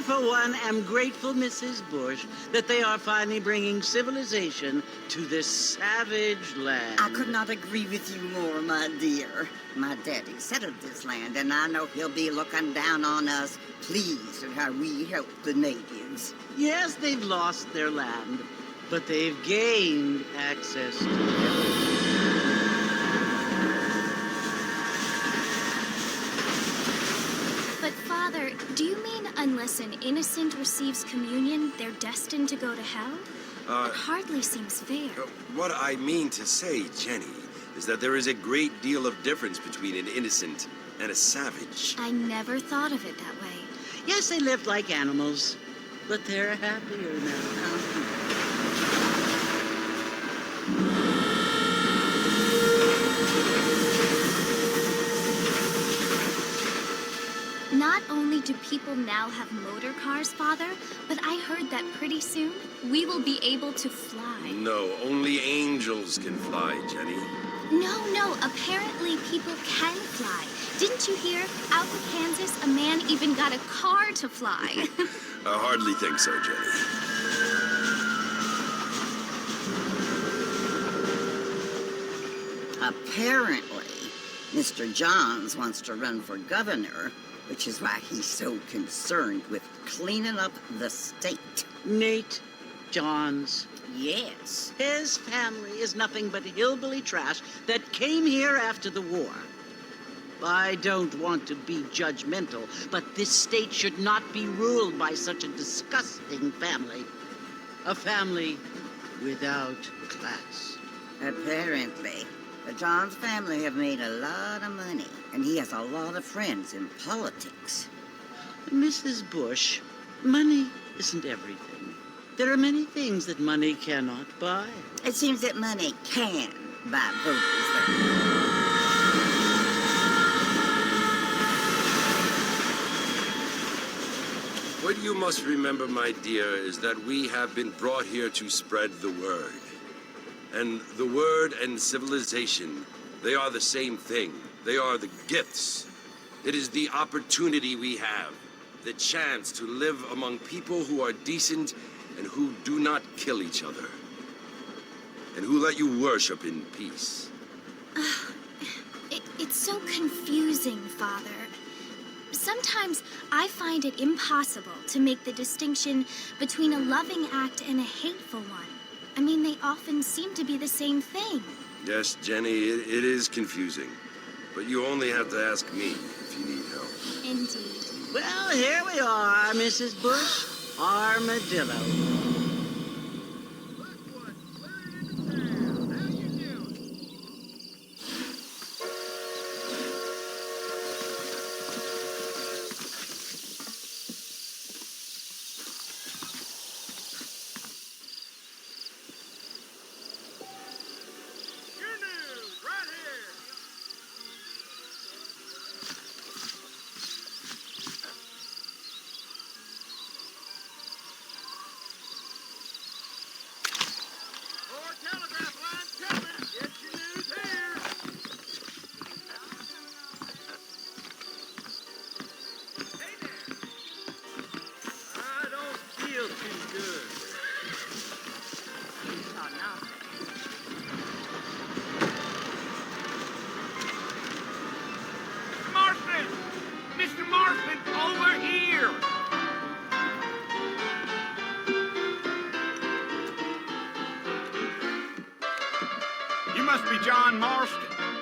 for one, am grateful, Mrs. Bush, that they are finally bringing civilization to this savage land. I could not agree with you more, my dear. My daddy settled this land, and I know he'll be looking down on us, pleased at how we help the natives. Yes, they've lost their land, but they've gained access to everything. But, Father, do you mean unless an innocent receives communion, they're destined to go to hell? That hardly seems fair. What I mean to say, Jenny, is that there is a great deal of difference between an innocent and a savage. I never thought of it that way. Yes, they lived like animals, but they're happier now. Not only do people now have motor cars, Father, but I heard that pretty soon we will be able to fly. No, only angels can fly, Jenny. No, apparently people can fly. Didn't you hear? Out in Kansas, a man even got a car to fly. I hardly think so, Jenny. Apparently, Mr. Johns wants to run for governor, which is why he's so concerned with cleaning up the state. Nate Johns. Yes. His family is nothing but hillbilly trash that came here after the war. I don't want to be judgmental, but this state should not be ruled by such a disgusting family. A family without class. Apparently. The Johns family have made a lot of money, and he has a lot of friends in politics. Mrs. Bush, money isn't everything. There are many things that money cannot buy. It seems that money can buy voters, though. What you must remember, my dear, is that we have been brought here to spread the word. And the word and civilization, they are the same thing. They are the gifts. It is the opportunity we have, the chance to live among people who are decent and who do not kill each other, and who let you worship in peace. It's so confusing, Father. Sometimes I find it impossible to make the distinction between a loving act and a hateful one. I mean, they often seem to be the same thing. Yes, Jenny, it is confusing. But you only have to ask me if you need help. Indeed. Well, here we are, Mrs. Bush. Armadillo.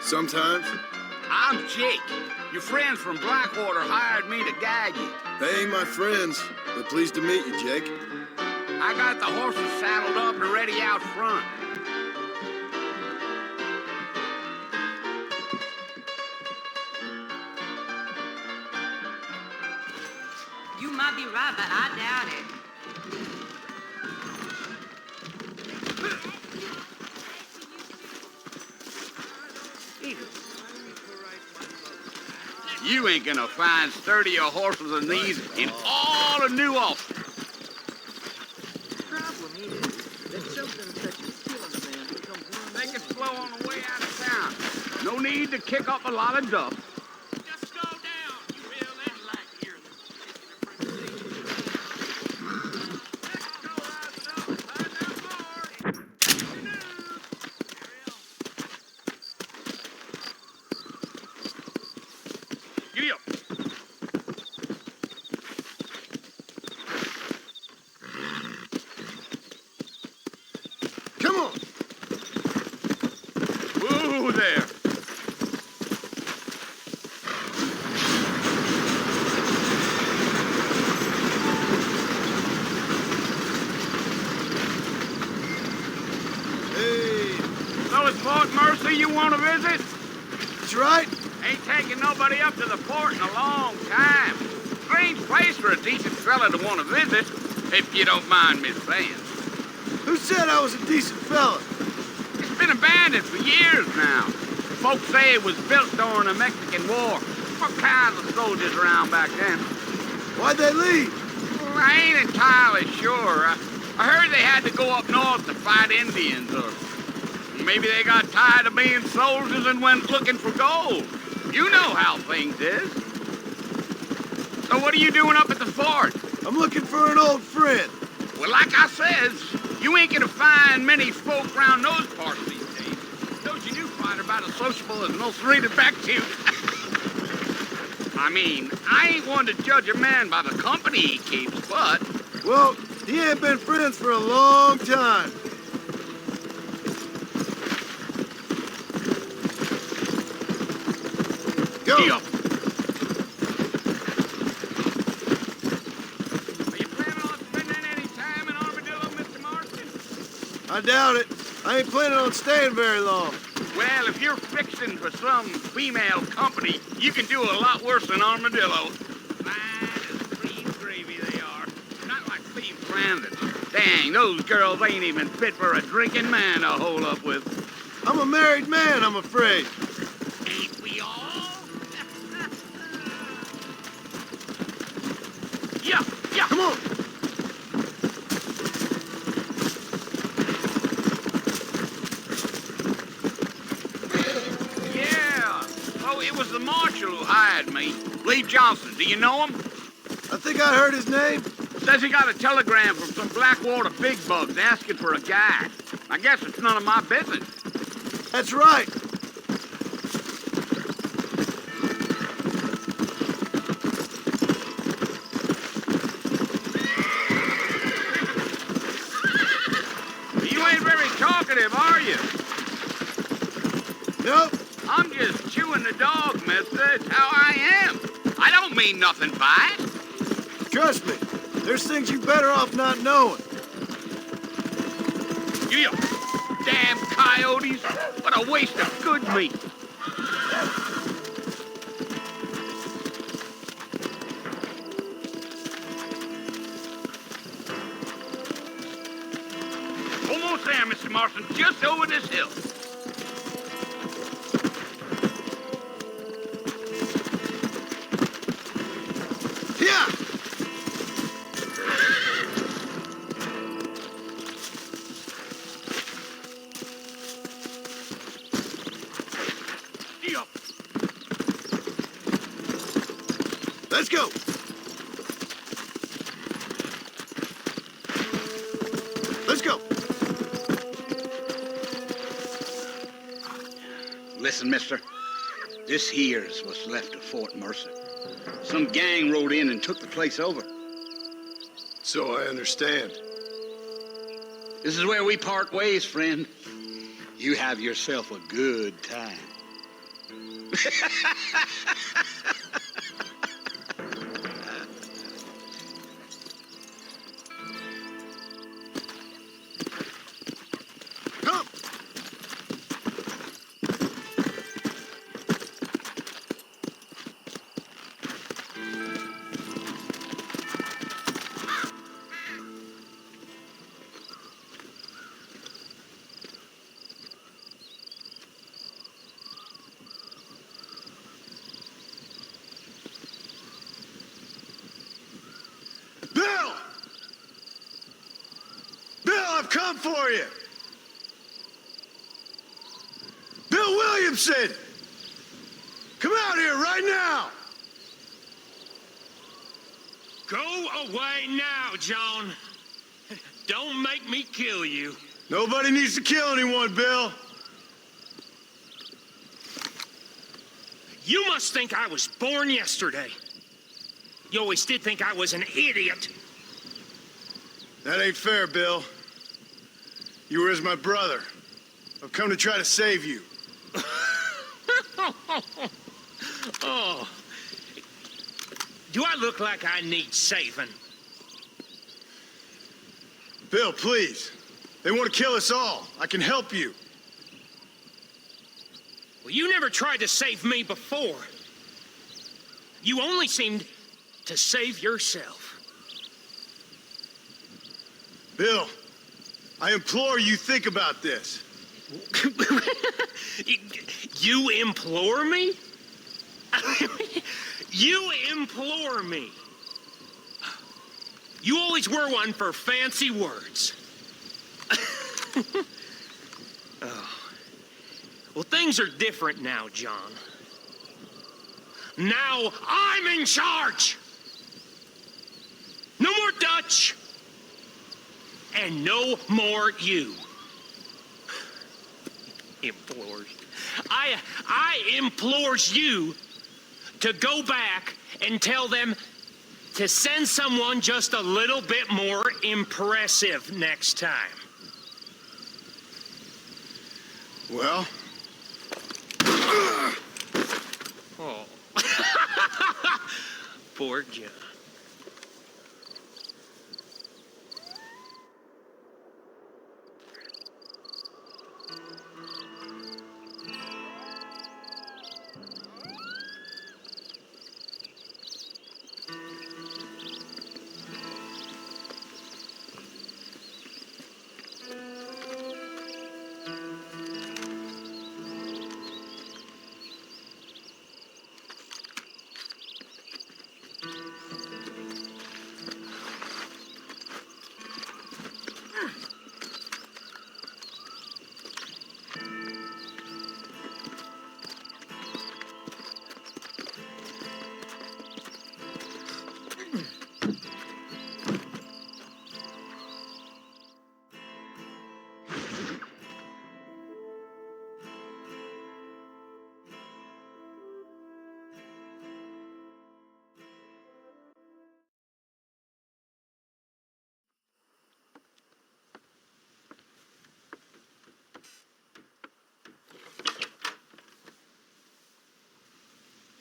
Sometimes. I'm Jake. Your friends from Blackwater hired me to guide you. They ain't my friends, but pleased to meet you, Jake. I got the horses saddled up and ready out front. You might be right, but I doubt it. You ain't gonna find sturdier horses than these in all of New Ulster. The problem is that something such as killing a man becomes one. They can slow on the way out of town. No need to kick up a lot of dust. Just slow down. You feel that light here in this particular Giddy up. Come on. Whoa there. Hey, So it's Fort Mercy you want to visit? that's right. Ain't taking nobody up to the fort in a long time. Strange place for a decent fella to want to visit, if you don't mind me saying. Who said I was a decent fella? It's been abandoned for years now. Folks say it was built during the Mexican War. What kinds of soldiers around back then? Why'd they leave? Well, I ain't entirely sure. I heard they had to go up north to fight Indians, or maybe they got tired of being soldiers and went looking for gold. You know how things is. So what are you doing up at the fort? I'm looking for an old friend. Well, like I says, you ain't gonna find many folk around those parts these days. Those you do find are about as sociable as most reading back to you. I mean, I ain't one to judge a man by the company he keeps, but... Well, he ain't been friends for a long time. Go. Gee up. Are you planning on spending any time in Armadillo, Mr. Marston? I doubt it. I ain't planning on staying very long. Well, if you're fixing for some female company, you can do a lot worse than Armadillo. Fine as cream gravy they are. Not like Steve Brandon. Dang, those girls ain't even fit for a drinking man to hole up with. I'm a married man, I'm afraid. Ain't we all? Yeah, yeah. Come on. Yeah. Oh, it was the marshal who hired me. Lee Johnson. Do you know him? I think I heard his name. Says he got a telegram from some Blackwater big bugs asking for a guy. I guess it's none of my business. That's right. You ain't very talkative, are you? Nope. I'm just chewing the dog, mister. It's how I am. I don't mean nothing by it. Trust me. There's things you better off not knowing. You damn coyotes. What a waste of good meat. Almost there, Mr. Marston. Just over this hill. Yeah. Yo. Let's go. Let's go. Listen, mister. This here's what's left of Fort Mercy. Some gang rode in and took the place over. So I understand. This is where we part ways, friend. You have yourself a good time. Come. Bill! Bill, I've come for you! Bill Williamson! Come out here right now! Go away now, John. Don't make me kill you. Nobody needs to kill anyone, Bill. You must think I was born yesterday. You always did think I was an idiot. That ain't fair, Bill. You were as my brother. I've come to try to save you. Oh. Do I look like I need saving? Bill, please. They want to kill us all. I can help you. Well, you never tried to save me before. You only seemed to save yourself. Bill, I implore you think about this. You implore me? You implore me. You always were one for fancy words. Oh. Well, things are different now, John. Now I'm in charge. No more Dutch. And no more you. Implores. I implores you to go back and tell them to send someone just a little bit more impressive next time. Well? Oh. Poor John.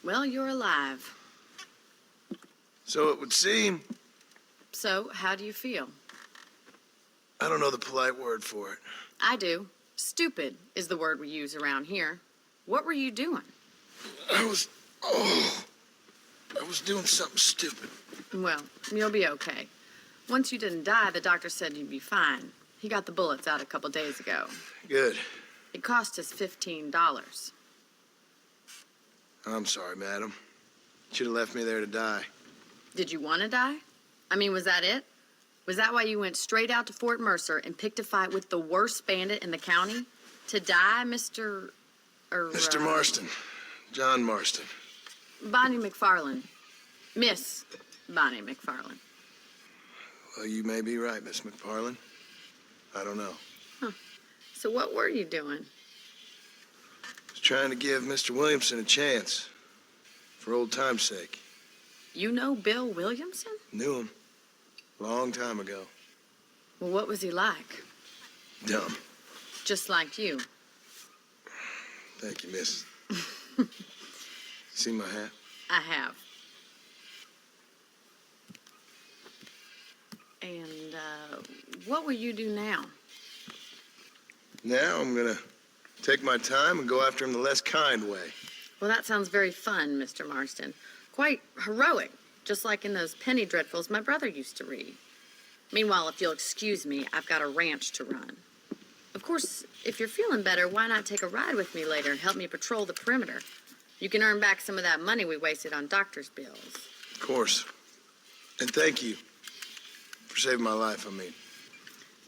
Well, you're alive. So it would seem. So, how do you feel? I don't know the polite word for it. I do. Stupid is the word we use around here. What were you doing? I was doing something stupid. Well, you'll be okay. Once you didn't die, the doctor said you'd be fine. He got the bullets out a couple days ago. Good. It cost us $15. I'm sorry, madam. Should have left me there to die. Did you want to die? I mean, was that it? Was that why you went straight out to Fort Mercer and picked a fight with the worst bandit in the county? To die, Mr. Mr. Marston. John Marston. Bonnie McFarland. Miss Bonnie McFarland. Well, you may be right, Miss McFarland. I don't know. Huh. So what were you doing? I was trying to give Mr. Williamson a chance. For old time's sake. You know Bill Williamson? Knew him. Long time ago. Well, what was he like? Dumb. Just like you. Thank you, miss. See my hat? I have. And, what will you do now? Now I'm gonna take my time and go after him the less kind way. Well, that sounds very fun, Mr. Marston. Quite heroic, just like in those penny dreadfuls my brother used to read. Meanwhile, if you'll excuse me, I've got a ranch to run. Of course, if you're feeling better, why not take a ride with me later and help me patrol the perimeter? You can earn back some of that money we wasted on doctor's bills. Of course. And thank you for saving my life, I mean.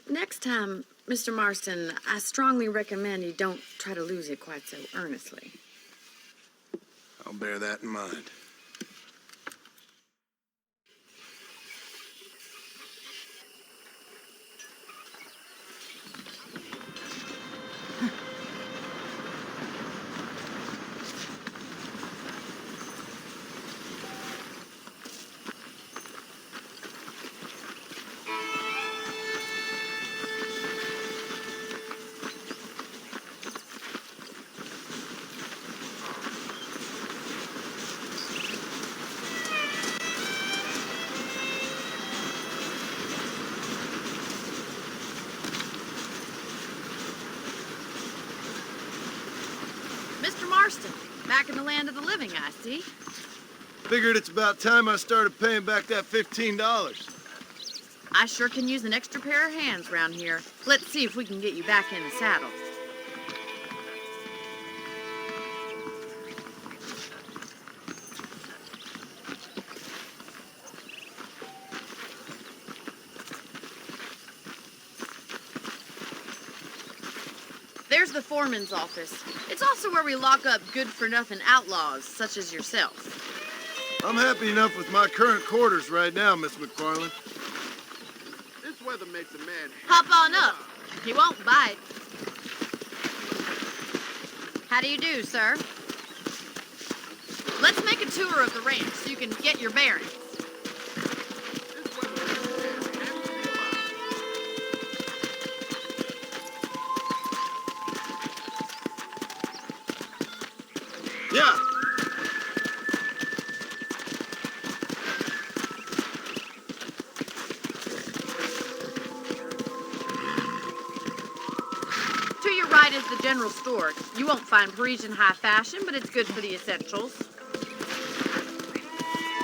Next time, Mr. Marston, I strongly recommend you don't try to lose it quite so earnestly. I'll bear that in mind. Back in the land of the living, I see. Figured it's about time I started paying back that $15. I sure can use an extra pair of hands around here. Let's see if we can get you back in the saddle. There's the foreman's office. It's also where we lock up good-for-nothing outlaws, such as yourself. I'm happy enough with my current quarters right now, Miss McFarland. This weather makes a man. Hop on up. He won't bite. How do you do, sir? Let's make a tour of the ranch so you can get your bearings. Yeah. To your right is the general store. You won't find Parisian high fashion, but it's good for the essentials.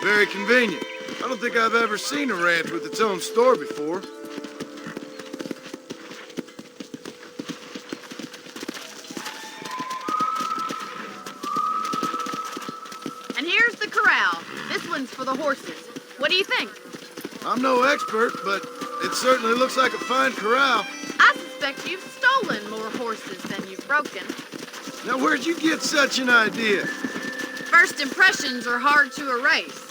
Very convenient. I don't think I've ever seen a ranch with its own store before. And here's the corral. This one's for the horses. What do you think? I'm no expert, but it certainly looks like a fine corral. I suspect you've stolen more horses than you've broken. Now, where'd you get such an idea? First impressions are hard to erase.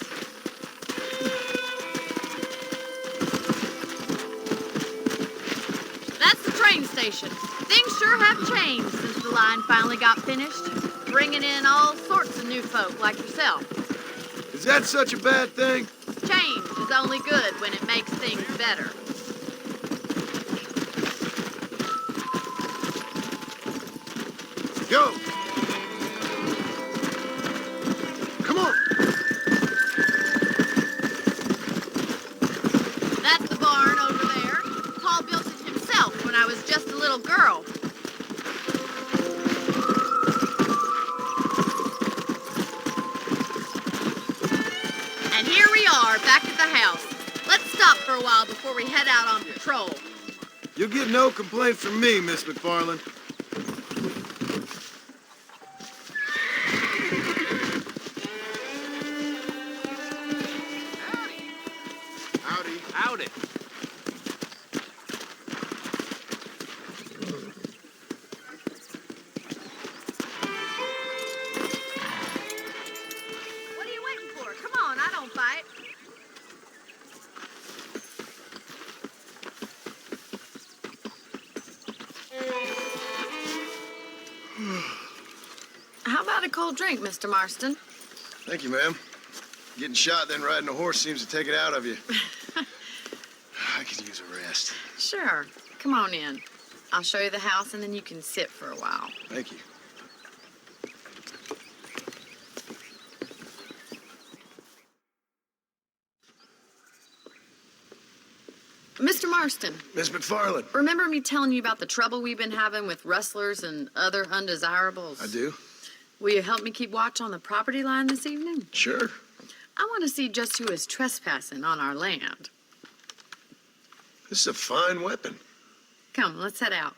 That's the train station. Things sure have changed since the line finally got finished, bringing in all sorts of new folk like yourself. Is that such a bad thing? Change is only good when it makes things better. Go! Come on! That's the barn over there. Paul built it himself when I was just a little girl. And here we are, back at the house. Let's stop for a while before we head out on patrol. You'll get no complaint from me, Miss McFarland. Howdy. Howdy. What are you waiting for? Come on, I don't bite. How about a cold drink, Mr. Marston? Thank you, ma'am. Getting shot, then riding a horse seems to take it out of you. I could use a rest. Sure. Come on in. I'll show you the house, and then you can sit for a while. Thank you. Mr. Marston, Miss McFarland. remember me telling you about the trouble we've been having with rustlers and other undesirables? I do. Will you help me keep watch on the property line this evening? Sure. I want to see just who is trespassing on our land. This is a fine weapon. Come, let's head out.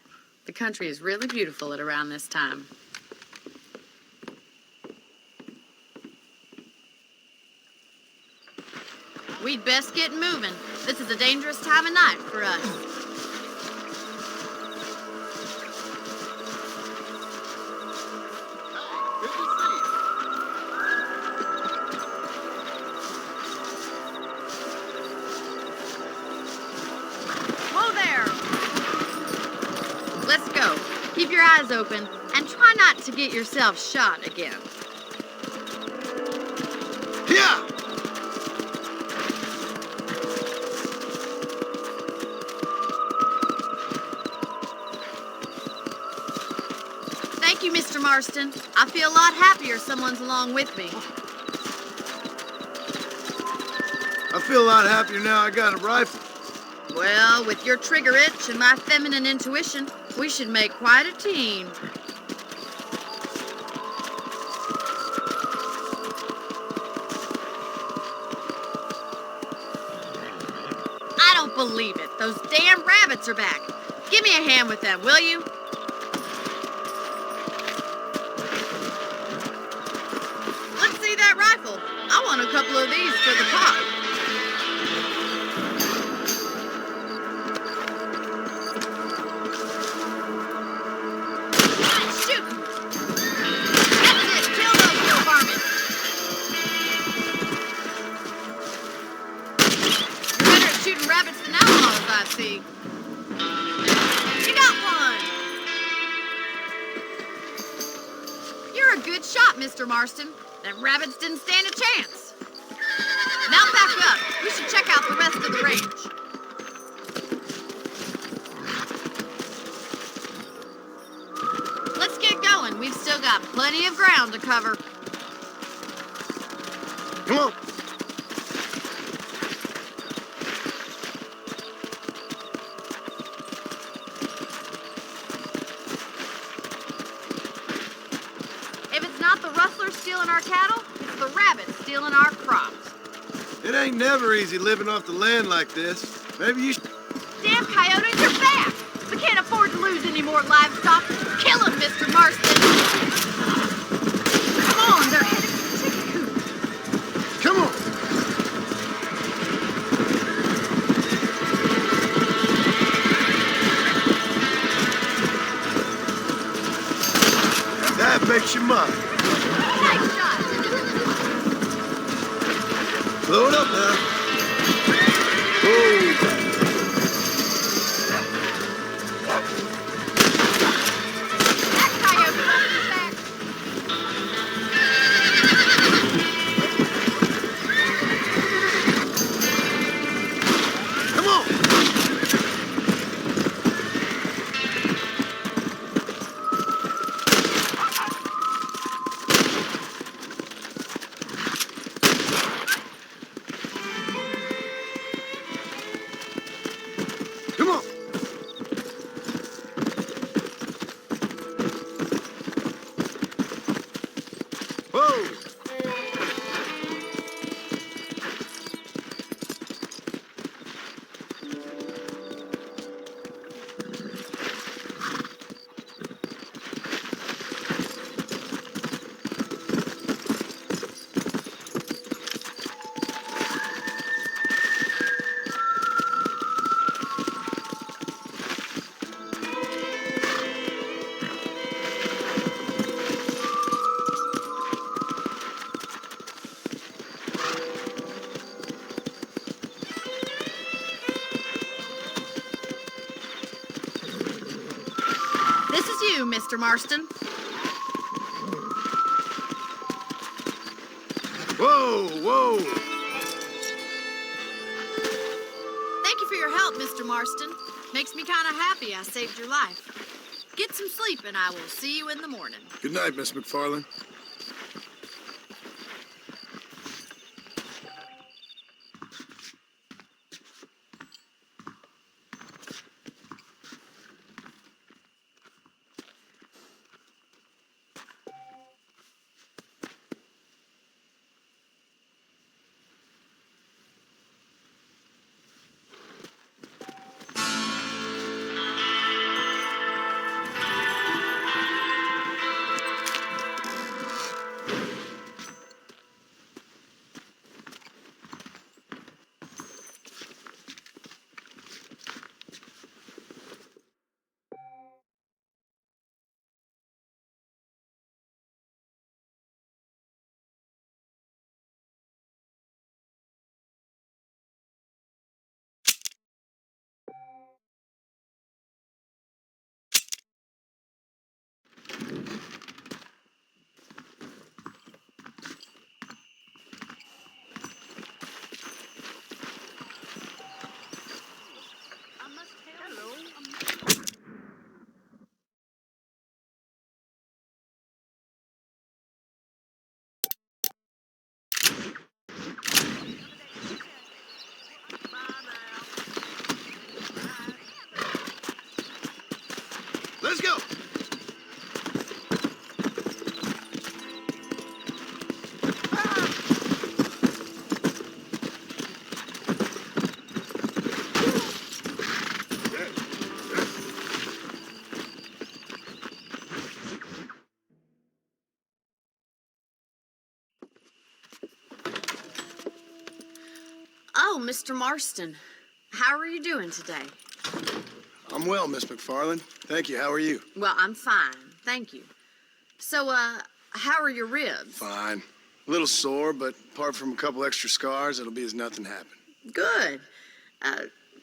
The country is really beautiful at around this time. We'd best get moving. This is a dangerous time of night for us. Good to see you. Whoa there! Let's go. Keep your eyes open and try not to get yourself shot again. Yeah! Thank you, Mr. Marston. I feel a lot happier someone's along with me. I feel a lot happier now I got a rifle. Well, with your trigger itch and my feminine intuition, we should make quite a team. believe it. Those damn rabbits are back. Give me a hand with that, will you? Let's see that rifle. I want a couple of these for the pot. Shoot 'em. That's it. Kill those little varmints. You're better at shooting rabbits than outlaws, I see. You got one. You're a good shot, Mr. Marston. Them rabbits didn't stand a chance. Now back up. We should check out the rest of the range. Let's get going. We've still got plenty of ground to cover. Come on. If it's not the rustlers stealing our cattle, it's the rabbits stealing our crops. It ain't never easy living off the land like this. Maybe you should... Damn coyotes are back! We can't afford to lose any more livestock. Kill them, Mr. Marston! Come on, they're headed for the chicken coop. Come on. That makes you mine. Nice shot! Blow it up now. Oh. That coyote is back. Come on. Come on. Whoa. This is you, Mr. Marston. Whoa, whoa. Thank you for your help, Mr. Marston. Makes me kind of happy I saved your life. Get some sleep and I will see you in the morning. Good night, Miss McFarland. Oh, Mr. Marston. How are you doing today? I'm well, Miss McFarland. Thank you. How are you? Well, I'm fine. Thank you. So, how are your ribs? Fine. A little sore, but apart from a couple extra scars, it'll be as nothing happened. Good.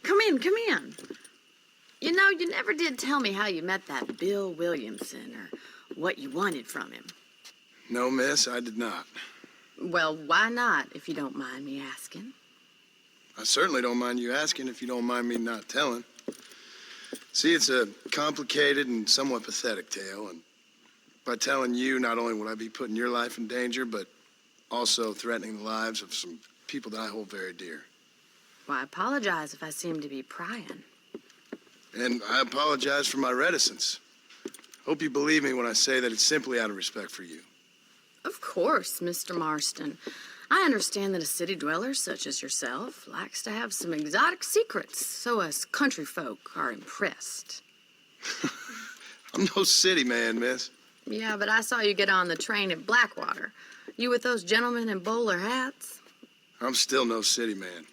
Come in, come in. You know, you never did tell me how you met that Bill Williamson or what you wanted from him. No, miss, I did not. Well, why not, if you don't mind me asking? I certainly don't mind you asking if you don't mind me not telling. See, it's a complicated and somewhat pathetic tale, and by telling you, not only would I be putting your life in danger, but also threatening the lives of some people that I hold very dear. Well, I apologize if I seem to be prying. And I apologize for my reticence. Hope you believe me when I say that it's simply out of respect for you. Of course, Mr. Marston. I understand that a city dweller such as yourself likes to have some exotic secrets, so us country folk are impressed. I'm no city man, miss. Yeah, but I saw you get on the train at Blackwater. You with those gentlemen in bowler hats? I'm still no city man.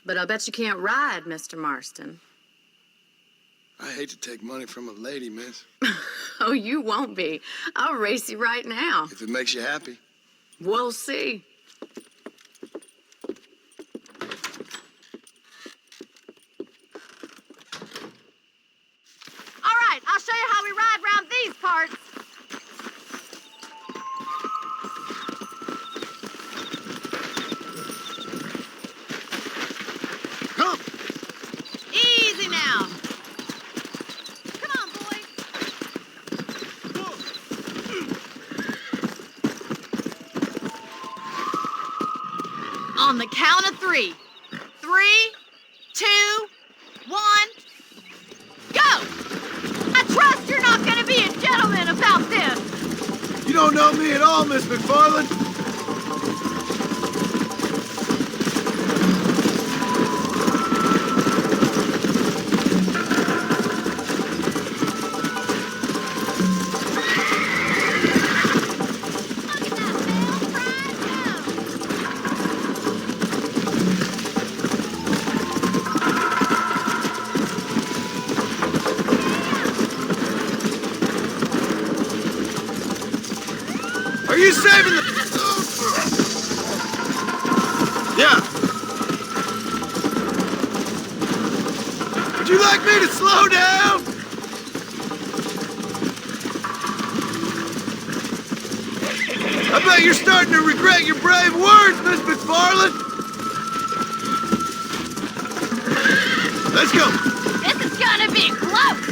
But I'll bet you can't ride, Mr. Marston. I hate to take money from a lady, miss. Oh, you won't be. I'll race you right now. If it makes you happy. We'll see. All right, I'll show you how we ride round these parts. Come! Easy now. Come on, boys. On the count of 3. 3, 2, 1, go! I trust you're not gonna be a gentleman about this. You don't know me at all, Miss McFarland. Are you saving the... Yeah. Would you like me to slow down? I bet you're starting to regret your brave words, Miss McFarland. Let's go. This is gonna be close.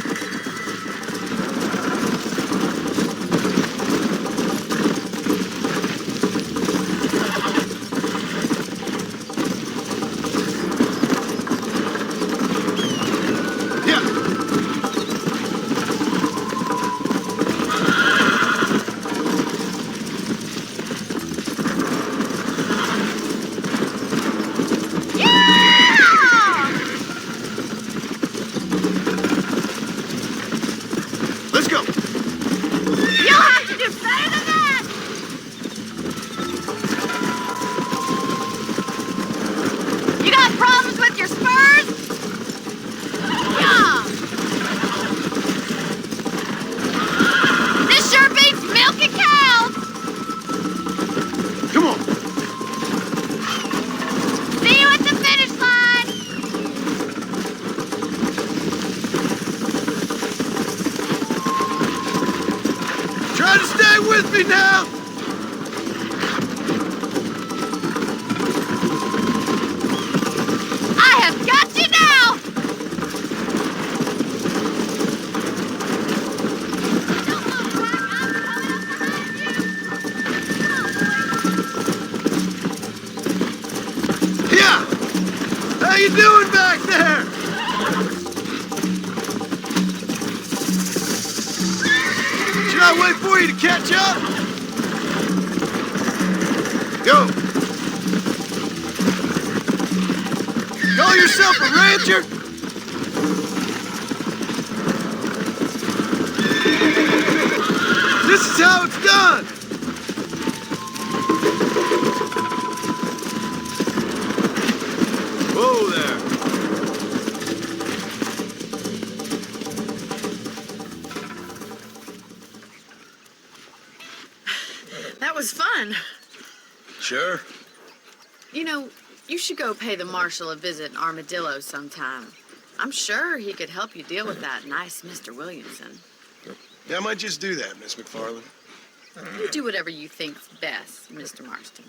Let's go. You'll have to do better than that. You got problems with your spurs? Yeah. This sure beats milking cows. Come on. See you at the finish line. Try to stay with me now. I have got you now. Don't move, Rock. I'm coming up behind you. Come on, boys. Yeah. How you doing back there? Should I wait for you to catch up? Go. Call yourself a rancher? This is how it's done. Sure. You know, you should go pay the marshal a visit in Armadillo sometime. I'm sure he could help you deal with that nice Mr. Williamson. Yeah, I might just do that, Miss McFarland. You do whatever you think's best, Mr. Marston.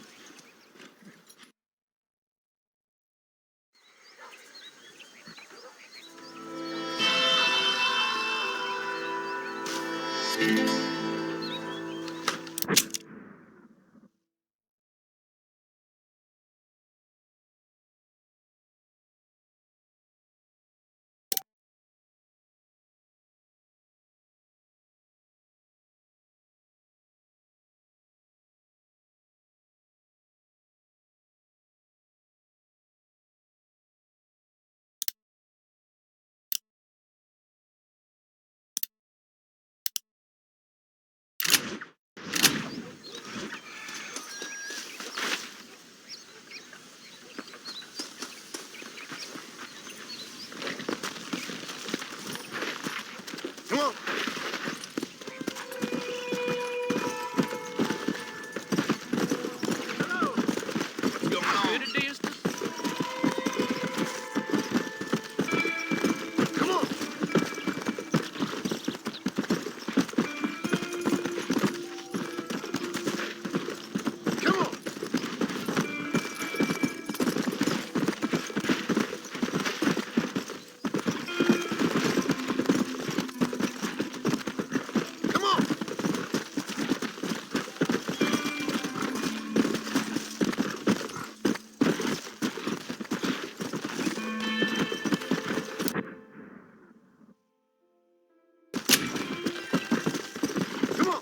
Come on. What's going on? Come on. Come on. Come on. Come on.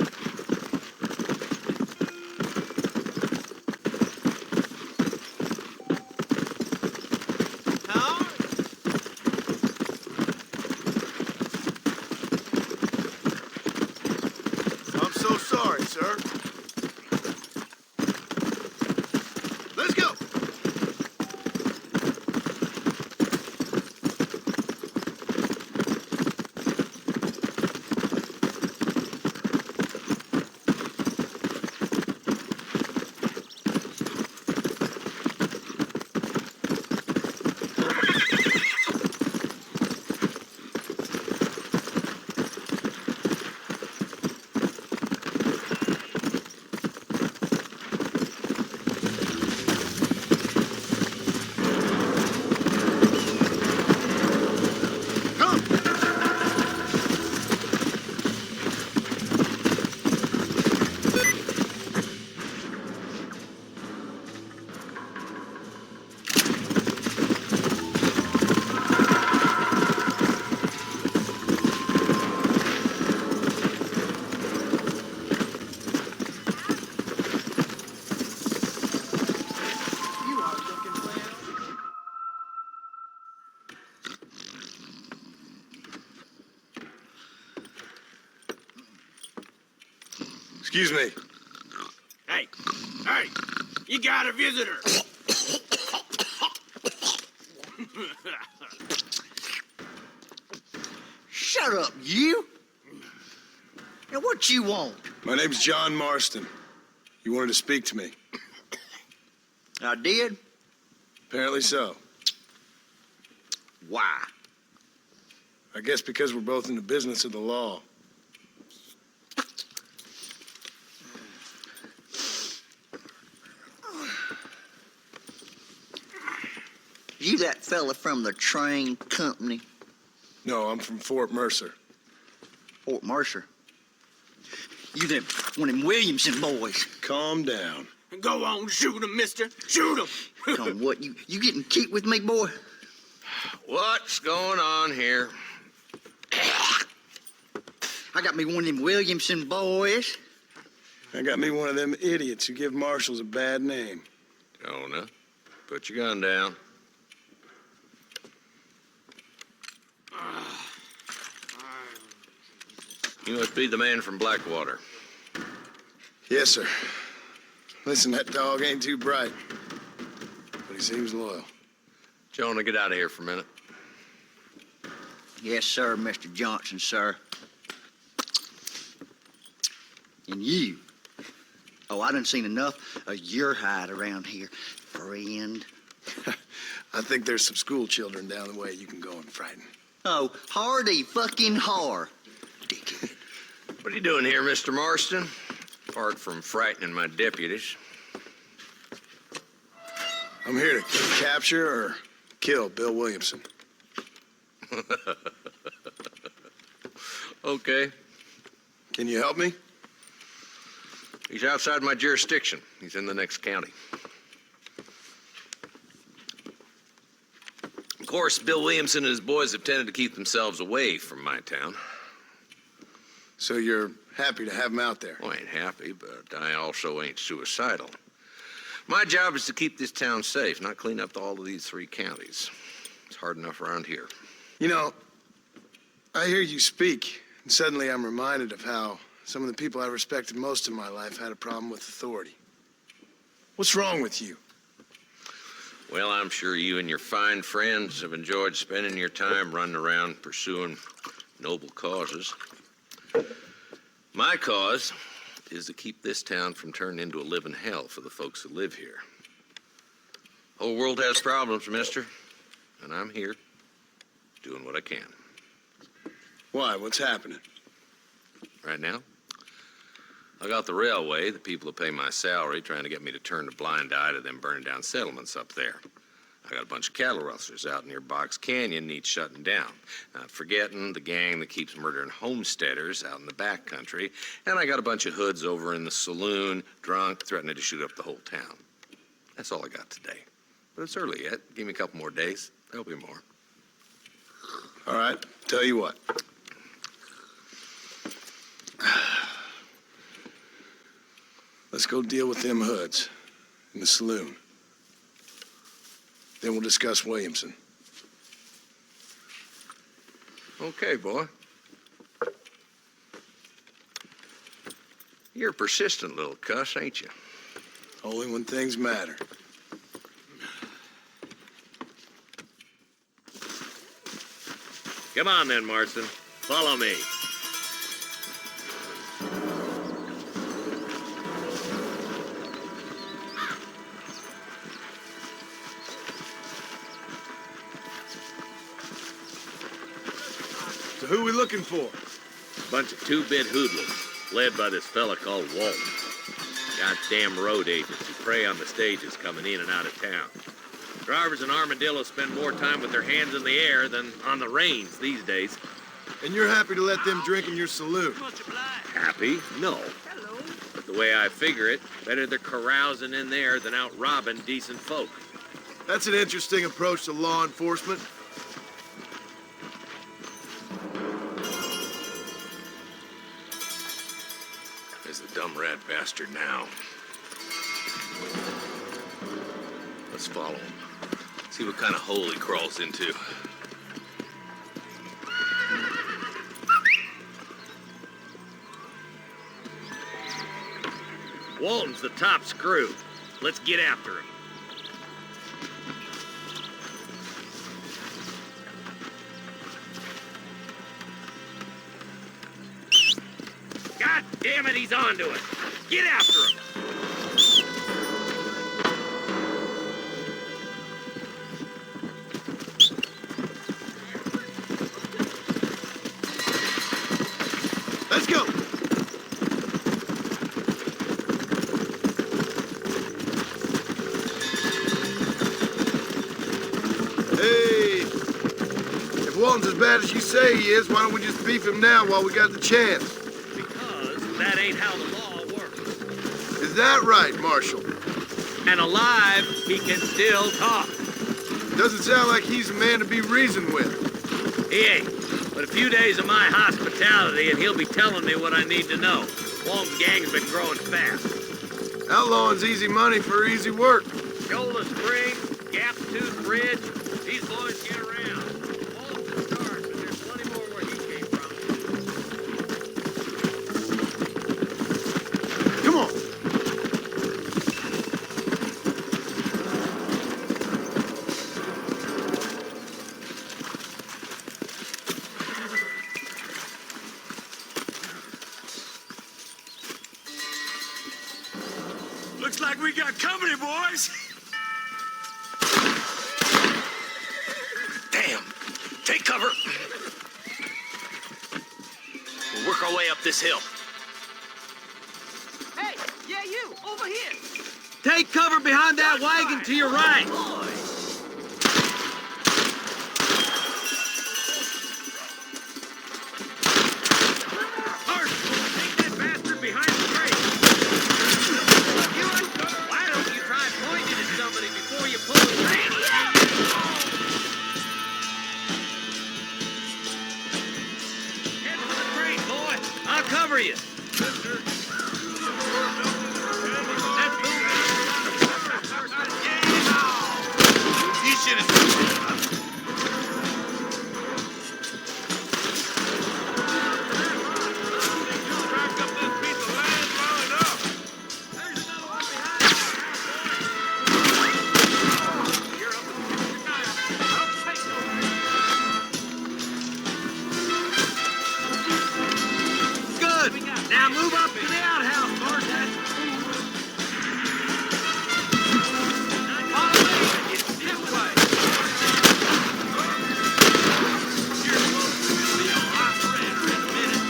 I'm so sorry, sir. Let's go. Come. You are looking well. Excuse me. Hey, you got a visitor. Shut up, you! Now, what you want? My name's John Marston. You wanted to speak to me. I did? Apparently so. Why? I guess because we're both in the business of the law. You that fella from the train company, No, I'm from Fort Mercer. Fort Mercer? You them, one of them Williamson boys. Calm down. Go on, shoot him, mister. Shoot him. Come on, what, you getting cute with me, boy? What's going on here? I got me one of them Williamson boys. I got me one of them idiots who give marshals a bad name. Jonah, put your gun down. You must be the man from Blackwater. Yes, sir. Listen, that dog ain't too bright, but he seems loyal. Jonah, get out of here for a minute. Yes, sir, Mr. Johnson, sir. And you, Oh, I done seen enough of your hide around here, friend. I think there's some school children down the way you can go and frighten. Oh, hardy fucking har. Dickhead. What are you doing here, Mr. Marston? Apart from frightening my deputies. I'm here to capture or kill Bill Williamson. Okay. Can you help me? He's outside my jurisdiction. He's in the next county. Of course, Bill Williamson and his boys have tended to keep themselves away from my town. So you're happy to have him out there? Well, I ain't happy, but I also ain't suicidal. My job is to keep this town safe, not clean up all of these 3 counties. It's hard enough around here. You know, I hear you speak, and suddenly I'm reminded of how some of the people I respected most in my life had a problem with authority. What's wrong with you? Well, I'm sure you and your fine friends have enjoyed spending your time running around pursuing noble causes. My cause is to keep this town from turning into a living hell for the folks who live here. Whole world has problems, mister, and I'm here doing what I can. Why? What's happening? Right now, I got the railway, the people who pay my salary, trying to get me to turn a blind eye to them burning down settlements up there. I got a bunch of cattle rustlers out near Box Canyon needs shutting down. Not forgetting the gang that keeps murdering homesteaders out in the back country. And I got a bunch of hoods over in the saloon, drunk, threatening to shoot up the whole town. That's all I got today. But it's early yet. Give me a couple more days. There'll be more. All right, tell you what. Let's go deal with them hoods in the saloon. Then we'll discuss Williamson. Okay, boy. You're a persistent little cuss, ain't you? Only when things matter. Come on then, Marston. Follow me. So who we looking for? Bunch of two-bit hoodlums, led by this fella called Walton. Goddamn road agents who prey on the stages coming in and out of town. Drivers in Armadillo spend more time with their hands in the air than on the reins these days. And you're happy to let them drink in your saloon? Happy? No. But the way I figure it, better they're carousing in there than out robbing decent folk. That's an interesting approach to law enforcement. There's the dumb rat bastard now. Let's follow him. See what kind of hole he crawls into. Walton's the top screw. Let's get after him. God damn it, he's onto us. Get after him. Let's go. Hey, if Walton's as bad as you say he is, why don't we just beef him now while we got the chance? Because that ain't how the law works. Is that right, Marshal? And alive, he can still talk. Doesn't sound like he's a man to be reasoned with. He ain't. But a few days of my hospitality and he'll be telling me what I need to know. Walton's gang's been growing fast. Outlawing's easy money for easy work. Shoulder Spring, Gap Tooth Bridge, these boys get around. Walton's the start, but there's plenty more where he came from. Come on. got company, boys! Damn. Take cover. We'll work our way up this hill. Hey, yeah, you, over here. Take cover behind that wagon to your right. Take that bastard behind the crate. Why don't you try pointing at somebody before you pull the trigger? Head for the crate, boy. I'll cover you. You should have... Good. Now move up to the outhouse, Martin. Follow me. It's this way. You're supposed to be a hot redder in a minute.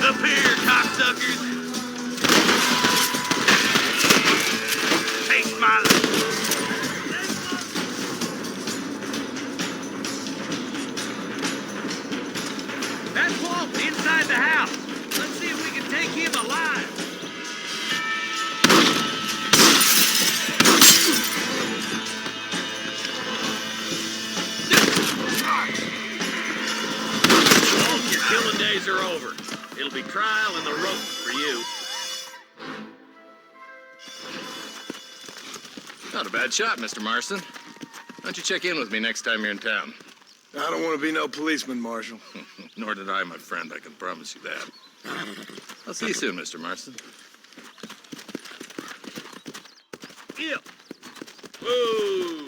Up here, cocksuckers. Take my... That's Walt inside the house. Let's see if we can take him alive. Walt, your killing days are over. It'll be trial and the rope for you. Not a bad shot, Mr. Marston. Why don't you check in with me next time you're in town? I don't want to be no policeman, Marshal. Nor did I, my friend. I can promise you that. I'll see you soon, Mr. Marston. Yeah. Whoa.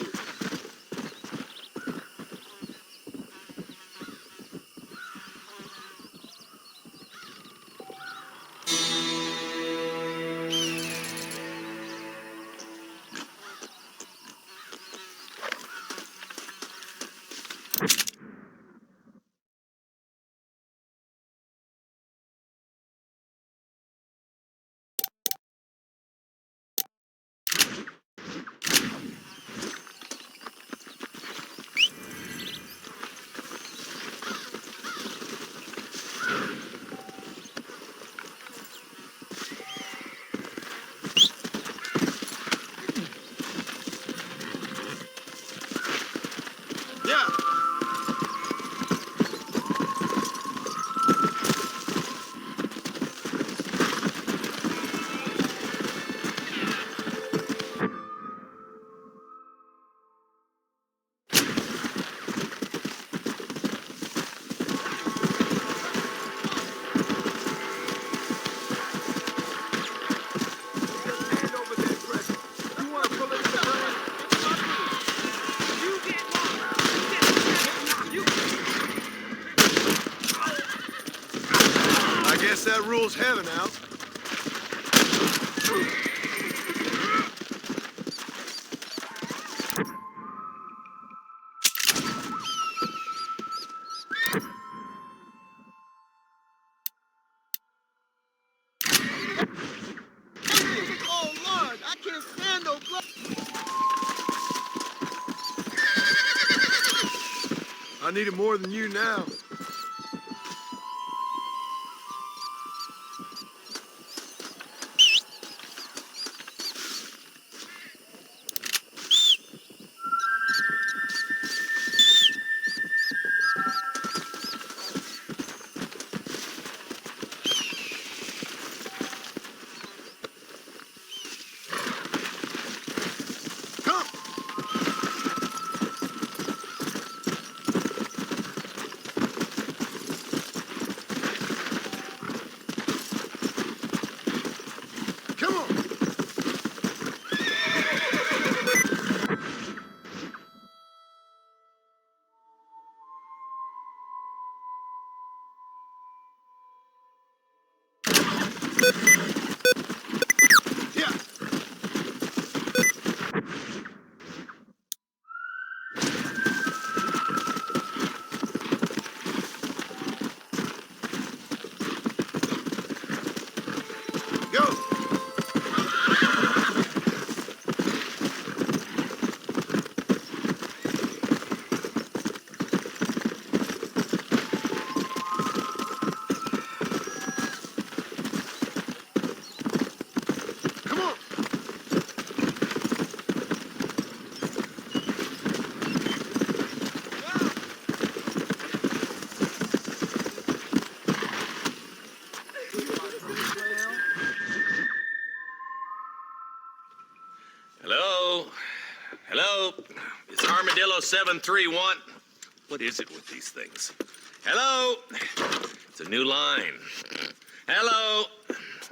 That rules heaven out. Oh, Lord, I can't stand no blood. I need it more than you now. Hello? Hello? It's Armadillo 731. What is it with these things? Hello? It's a new line. Hello?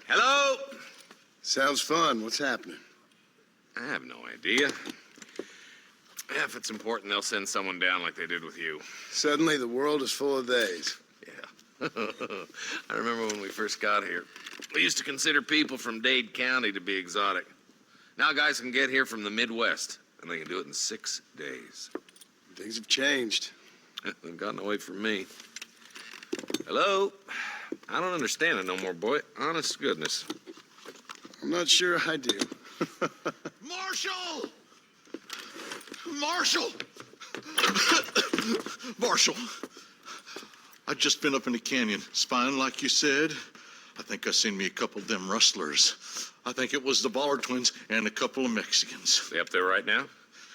Hello? Sounds fun. What's happening? I have no idea. Yeah, if it's important, they'll send someone down like they did with you. Suddenly, the world is full of theys. Yeah. I remember when we first got here. We used to consider people from Dade County to be exotic. Now guys can get here from the Midwest, and they can do it in 6 days. Things have changed. They've gotten away from me. Hello? I don't understand it no more, boy. Honest to goodness. I'm not sure I do. Marshal! Marshal! Marshal! I've just been up in the canyon, spying like you said. I think I seen me a couple of them rustlers. I think it was the Ballard twins and a couple of Mexicans. They up there right now?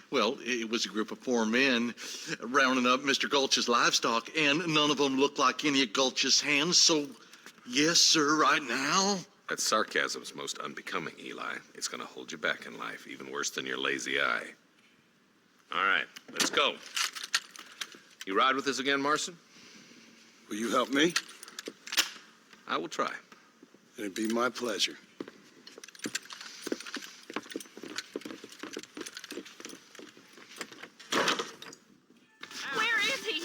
Well, it was a group of 4 men rounding up Mr. Gulch's livestock, and none of them looked like any of Gulch's hands, so yes, sir, right now. That sarcasm's most unbecoming, Eli. It's gonna hold you back in life, even worse than your lazy eye. All right, let's go. You ride with us again, Marston? Will you help me? I will try. It'd be my pleasure. Where is he?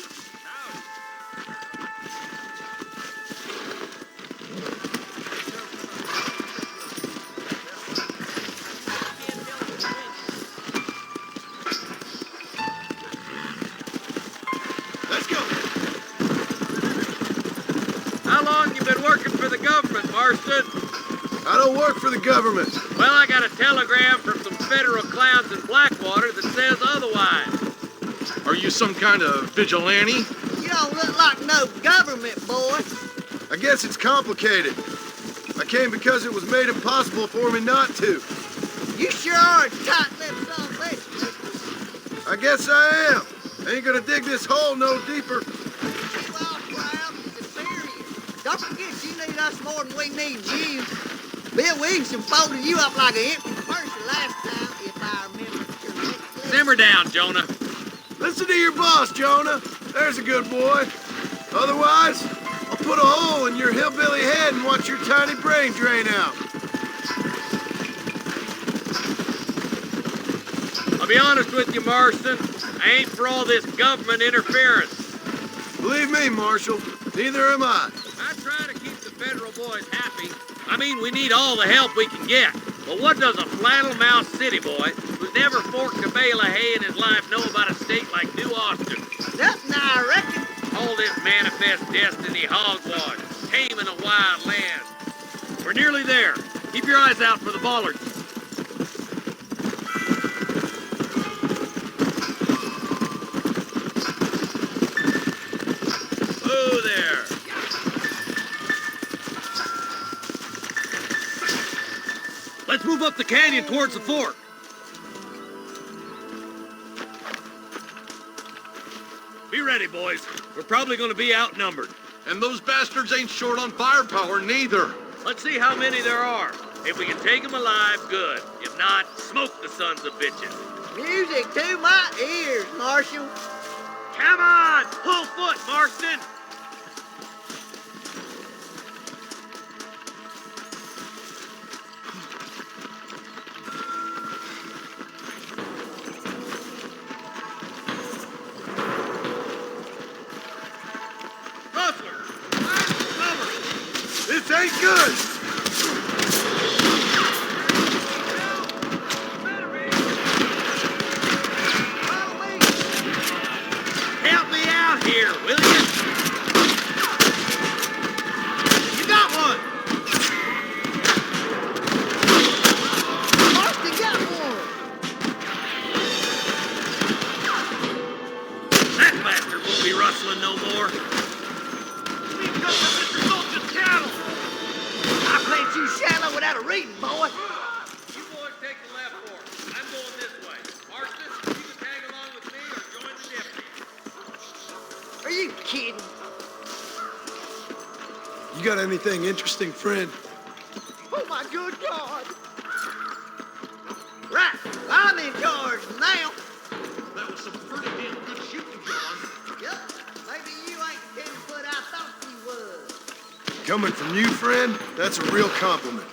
Let's go. How long you been working for the government, Marston? I don't work for the government. Well, I got a telegram from some federal clowns in Blackwater that says otherwise. Are you some kind of vigilante? You don't look like no government, boy. I guess it's complicated. I came because it was made impossible for me not to. You sure are a tight-lipped son of a bitch, Nicholas. I guess I am. Ain't gonna dig this hole no deeper. Chill out, Brown. This is serious. Don't forget you need us more than we need you. Bill Williamson folded you up like an empty purse last time, if I remember correctly. Simmer down, Jonah. Listen to your boss, Jonah. There's a good boy. Otherwise, I'll put a hole in your hillbilly head and watch your tiny brain drain out. I'll be honest with you, Marston. I ain't for all this government interference. Believe me, Marshal, neither am I. I try to keep the federal boys happy. I mean, we need all the help we can get. But what does a flannel-mouthed city boy who's never forked a bale of hay in his life know about a state like New Austin? Nothing, I reckon. All this manifest destiny hogwash, taming a wild land. We're nearly there. Keep your eyes out for the Ballards. Oh, there. Let's move up the canyon towards the fort. Be ready, boys. We're probably going to be outnumbered. And those bastards ain't short on firepower, neither. Let's see how many there are. If we can take them alive, good. If not, smoke the sons of bitches. Music to my ears, Marshal. Come on! Full foot, Marston! This ain't good! Help me out here, will you? You got one! Marston got one. That bastard won't be rustling no more. We've got Mr. Gulch's cattle. I plant you shallow without a reading, boy. You boys take the left fork. I'm going this way. Marston, you can tag along with me or join the deputy. Are you kidding? You got anything interesting, friend? Oh, my good God. Right. Coming from you, friend, that's a real compliment.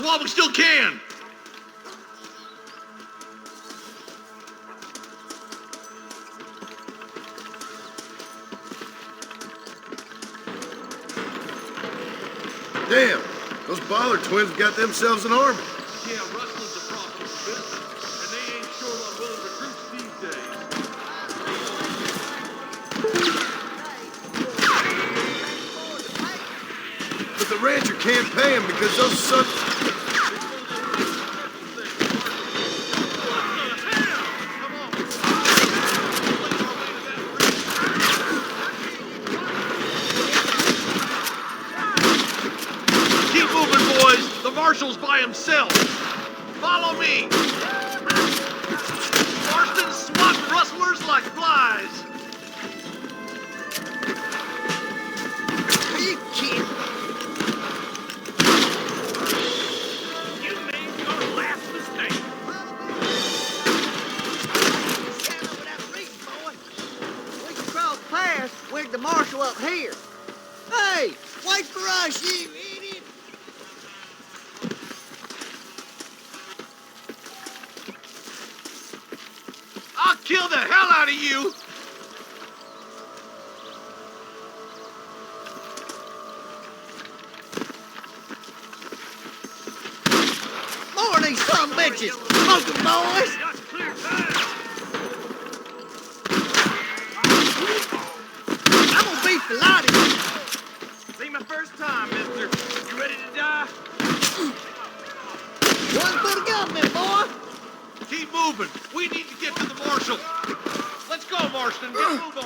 While we still can. Damn, those Baller twins got themselves an army. Yeah, rustling's a profitable business, and they ain't short on willing recruits these days. But the rancher can't pay him because those sons... Keep moving, boys. The marshal's by himself. Follow me. Marston's swatting rustlers like flies. Are you kidding? You made your last mistake. Stand over that reach, boy. We can cross paths with the marshal up here. Hey, wait for us, you idiot. I'll kill the hell out of you. More of these some bitches. Smoke 'em, boys. Got clear time. I'm gonna beat the lot of you. Ain't my first time, mister. You ready to die? One for the government, boy. Keep moving. We need to get to the marshal. Let's go, Marston. Get a move on.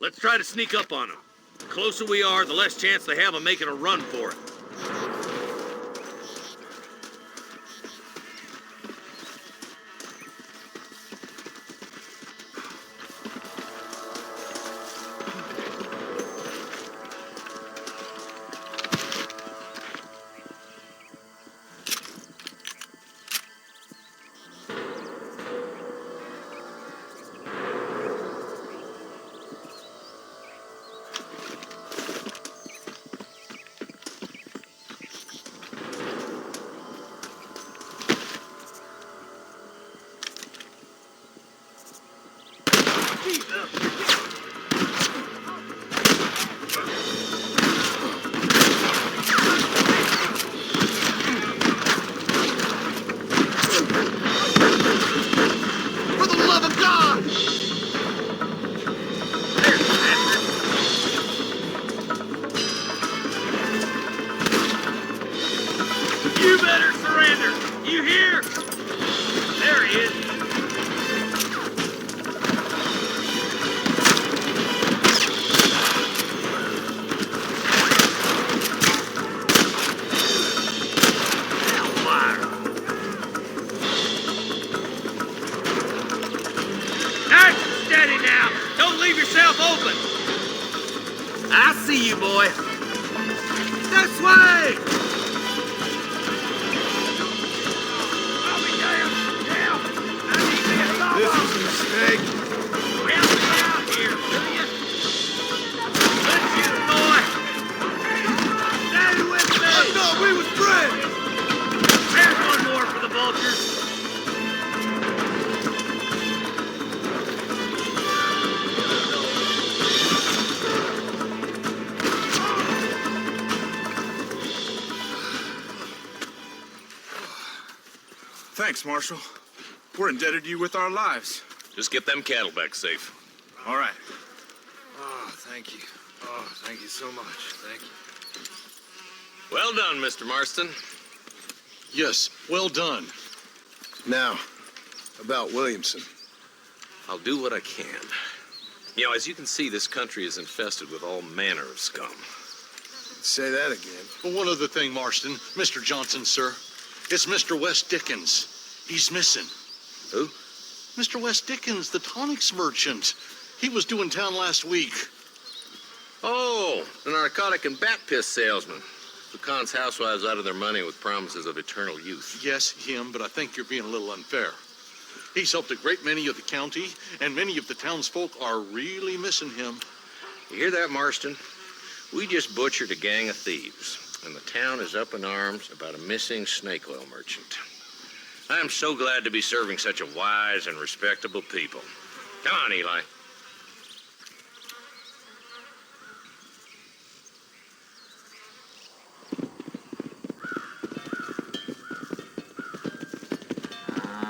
Let's try to sneak up on them. The closer we are, the less chance they have of making a run for it. For the love of God! You better surrender. You hear? There he is. Nice and steady now. Don't leave yourself open. I see you, boy. This way! This was a mistake. Help me out here, will you? Let's shoot, boy. Stay with me. I thought we was friends! There's one more for the vultures. Thanks, Marshal. We're indebted to you with our lives. Just get them cattle back safe. All right. Oh, thank you. Oh, thank you so much. Thank you. Well done, Mr. Marston. Yes, well done. Now, about Williamson. I'll do what I can. You know, as you can see, this country is infested with all manner of scum. Say that again. But one other thing, Marston. Mr. Johnson, sir. It's Mr. West Dickens. He's missing. Who? Mr. West Dickens, the tonics merchant. He was due in town last week. Oh, the narcotic and bat piss salesman. Who cons housewives out of their money with promises of eternal youth. Yes, him, but I think you're being a little unfair. He's helped a great many of the county, and many of the townsfolk are really missing him. You hear that, Marston? We just butchered a gang of thieves, and the town is up in arms about a missing snake oil merchant. I am so glad to be serving such a wise and respectable people. Come on, Eli.